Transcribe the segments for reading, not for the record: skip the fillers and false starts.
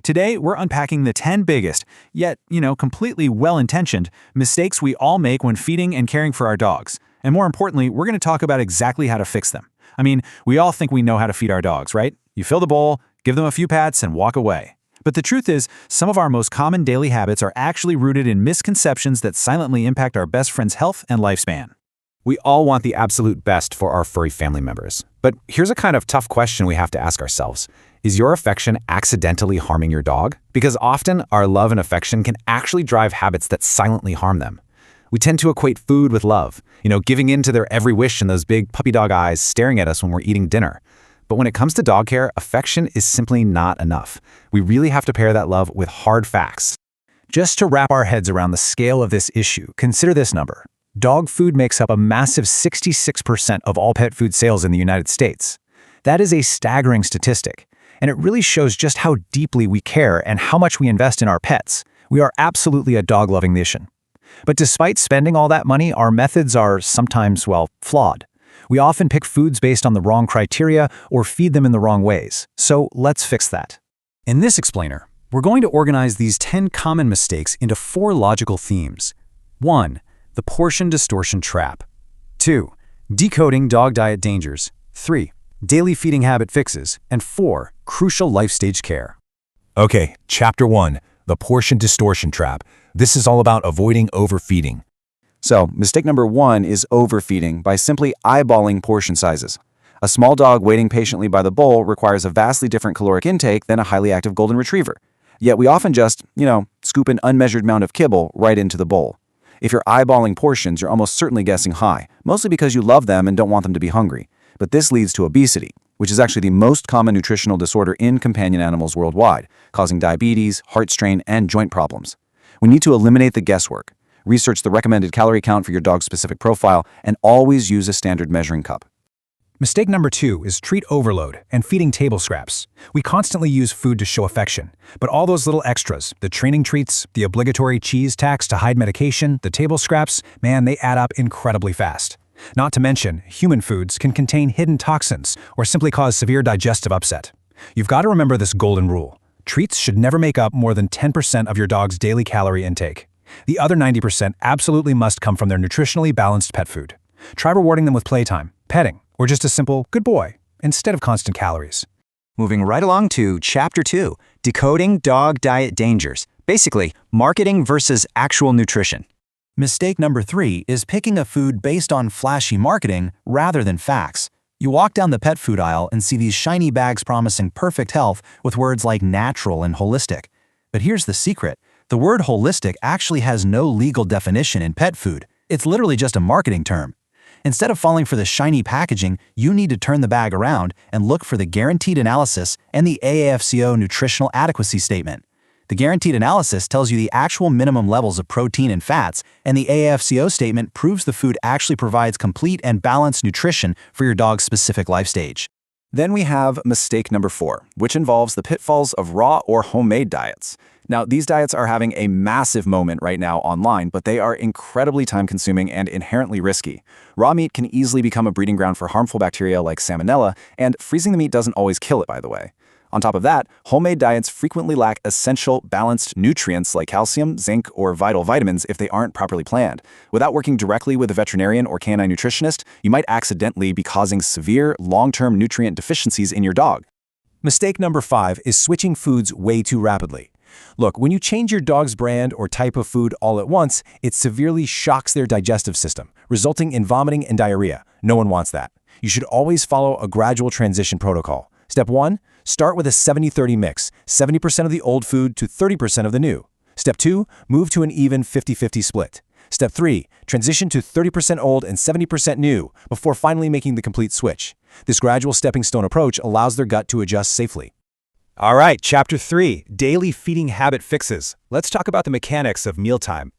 Today, we're unpacking the 10 biggest, yet, completely well-intentioned, mistakes we all make when feeding and caring for our dogs. And more importantly, we're going to talk about exactly how to fix them. I mean, we all think we know how to feed our dogs, right? You fill the bowl, give them a few pats, and walk away. But the truth is, some of our most common daily habits are actually rooted in misconceptions that silently impact our best friend's health and lifespan. We all want the absolute best for our furry family members. But here's a kind of tough question we have to ask ourselves. Is your affection accidentally harming your dog? Because often, our love and affection can actually drive habits that silently harm them. We tend to equate food with love, giving in to their every wish and those big puppy dog eyes staring at us when we're eating dinner. But when it comes to dog care, affection is simply not enough. We really have to pair that love with hard facts. Just to wrap our heads around the scale of this issue, consider this number. Dog food makes up a massive 66% of all pet food sales in the United States. That is a staggering statistic, and it really shows just how deeply we care and how much we invest in our pets. We are absolutely a dog-loving nation. But despite spending all that money, our methods are sometimes, flawed. We often pick foods based on the wrong criteria or feed them in the wrong ways. So let's fix that. In this explainer, we're going to organize these 10 common mistakes into 4 logical themes. 1. The portion distortion trap. 2. Decoding dog diet dangers. 3. Daily feeding habit fixes. And 4. Crucial life stage care. Okay, Chapter 1, the portion distortion trap. This is all about avoiding overfeeding. So, mistake number 1 is overfeeding by simply eyeballing portion sizes. A small dog waiting patiently by the bowl requires a vastly different caloric intake than a highly active golden retriever. Yet we often just, scoop an unmeasured amount of kibble right into the bowl. If you're eyeballing portions, you're almost certainly guessing high, mostly because you love them and don't want them to be hungry. But this leads to obesity, which is actually the most common nutritional disorder in companion animals worldwide, causing diabetes, heart strain, and joint problems. We need to eliminate the guesswork. Research the recommended calorie count for your dog's specific profile, and always use a standard measuring cup. Mistake number 2 is treat overload and feeding table scraps. We constantly use food to show affection, but all those little extras, the training treats, the obligatory cheese tax to hide medication, the table scraps, man, they add up incredibly fast. Not to mention, human foods can contain hidden toxins or simply cause severe digestive upset. You've got to remember this golden rule. Treats should never make up more than 10% of your dog's daily calorie intake. The other 90% absolutely must come from their nutritionally balanced pet food. Try rewarding them with playtime, petting, or just a simple good boy instead of constant calories. Moving right along to Chapter 2, Decoding Dog Diet Dangers. Basically, marketing versus actual nutrition. Mistake number 3 is picking a food based on flashy marketing rather than facts. You walk down the pet food aisle and see these shiny bags promising perfect health with words like natural and holistic. But here's the secret. The word holistic actually has no legal definition in pet food. It's literally just a marketing term. Instead of falling for the shiny packaging, you need to turn the bag around and look for the guaranteed analysis and the AAFCO nutritional adequacy statement. The guaranteed analysis tells you the actual minimum levels of protein and fats, and the AAFCO statement proves the food actually provides complete and balanced nutrition for your dog's specific life stage. Then we have mistake number 4, which involves the pitfalls of raw or homemade diets. Now, these diets are having a massive moment right now online, but they are incredibly time-consuming and inherently risky. Raw meat can easily become a breeding ground for harmful bacteria like salmonella, and freezing the meat doesn't always kill it, by the way. On top of that, homemade diets frequently lack essential, balanced nutrients like calcium, zinc, or vital vitamins if they aren't properly planned. Without working directly with a veterinarian or canine nutritionist, you might accidentally be causing severe, long-term nutrient deficiencies in your dog. Mistake number 5 is switching foods way too rapidly. Look, when you change your dog's brand or type of food all at once, it severely shocks their digestive system, resulting in vomiting and diarrhea. No one wants that. You should always follow a gradual transition protocol. Step 1, start with a 70-30 mix, 70% of the old food to 30% of the new. Step 2, move to an even 50-50 split. Step 3, transition to 30% old and 70% new before finally making the complete switch. This gradual stepping stone approach allows their gut to adjust safely. All right, Chapter 3, Daily Feeding Habit Fixes. Let's talk about the mechanics of mealtime.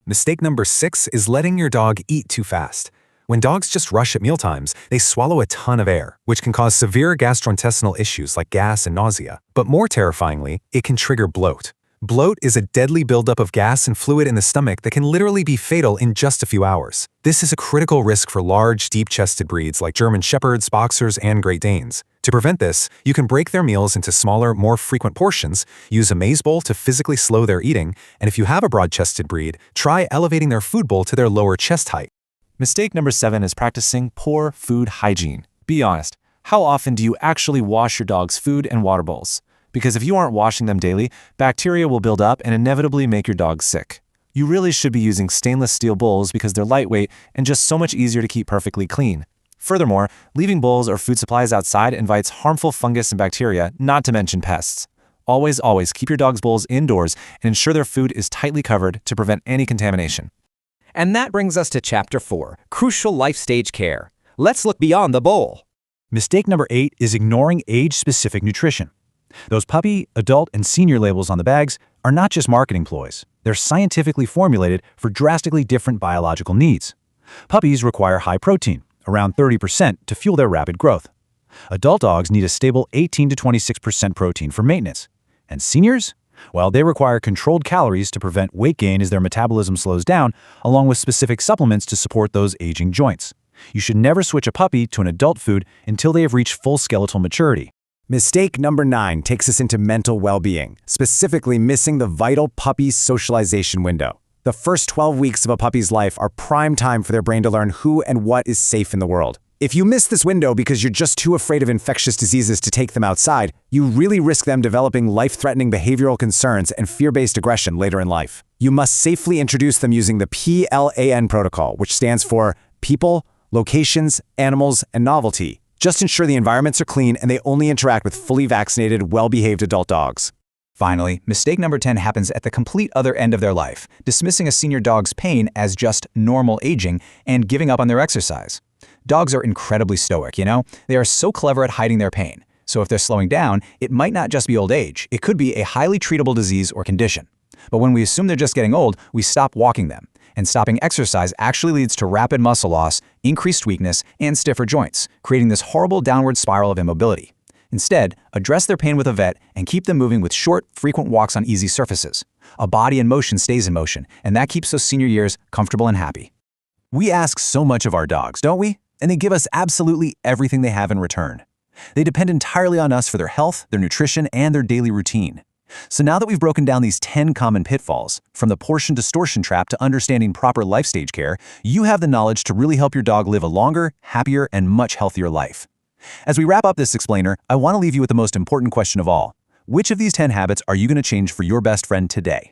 Mistake number 6 is letting your dog eat too fast. When dogs just rush at mealtimes, they swallow a ton of air, which can cause severe gastrointestinal issues like gas and nausea. But more terrifyingly, it can trigger bloat. Bloat is a deadly buildup of gas and fluid in the stomach that can literally be fatal in just a few hours. This is a critical risk for large, deep-chested breeds like German Shepherds, Boxers, and Great Danes. To prevent this, you can break their meals into smaller, more frequent portions, use a maze bowl to physically slow their eating, and if you have a broad-chested breed, try elevating their food bowl to their lower chest height. Mistake number 7 is practicing poor food hygiene. Be honest, how often do you actually wash your dog's food and water bowls? Because if you aren't washing them daily, bacteria will build up and inevitably make your dog sick. You really should be using stainless steel bowls because they're lightweight and just so much easier to keep perfectly clean. Furthermore, leaving bowls or food supplies outside invites harmful fungus and bacteria, not to mention pests. Always keep your dog's bowls indoors and ensure their food is tightly covered to prevent any contamination. And that brings us to Chapter 4, Crucial Life Stage Care. Let's look beyond the bowl. Mistake number 8 is ignoring age-specific nutrition. Those puppy, adult, and senior labels on the bags are not just marketing ploys. They're scientifically formulated for drastically different biological needs. Puppies require high protein, around 30%, to fuel their rapid growth. Adult dogs need a stable 18 to 26% protein for maintenance. And seniors? Well, they require controlled calories to prevent weight gain as their metabolism slows down, along with specific supplements to support those aging joints. You should never switch a puppy to an adult food until they have reached full skeletal maturity. Mistake number 9 takes us into mental well-being, specifically missing the vital puppy socialization window. The first 12 weeks of a puppy's life are prime time for their brain to learn who and what is safe in the world. If you miss this window because you're just too afraid of infectious diseases to take them outside, you really risk them developing life-threatening behavioral concerns and fear-based aggression later in life. You must safely introduce them using the PLAN protocol, which stands for People, Locations, Animals, and Novelty. Just ensure the environments are clean and they only interact with fully vaccinated, well-behaved adult dogs. Finally, mistake number 10 happens at the complete other end of their life, dismissing a senior dog's pain as just normal aging and giving up on their exercise. Dogs are incredibly stoic, you know? They are so clever at hiding their pain. So if they're slowing down, it might not just be old age. It could be a highly treatable disease or condition. But when we assume they're just getting old, we stop walking them. And stopping exercise actually leads to rapid muscle loss, increased weakness, and stiffer joints, creating this horrible downward spiral of immobility. Instead, address their pain with a vet and keep them moving with short, frequent walks on easy surfaces. A body in motion stays in motion, and that keeps those senior years comfortable and happy. We ask so much of our dogs, don't we? And they give us absolutely everything they have in return. They depend entirely on us for their health, their nutrition, and their daily routine. So now that we've broken down these 10 common pitfalls, from the portion distortion trap to understanding proper life stage care, you have the knowledge to really help your dog live a longer, happier, and much healthier life. As we wrap up this explainer, I want to leave you with the most important question of all. Which of these 10 habits are you going to change for your best friend today?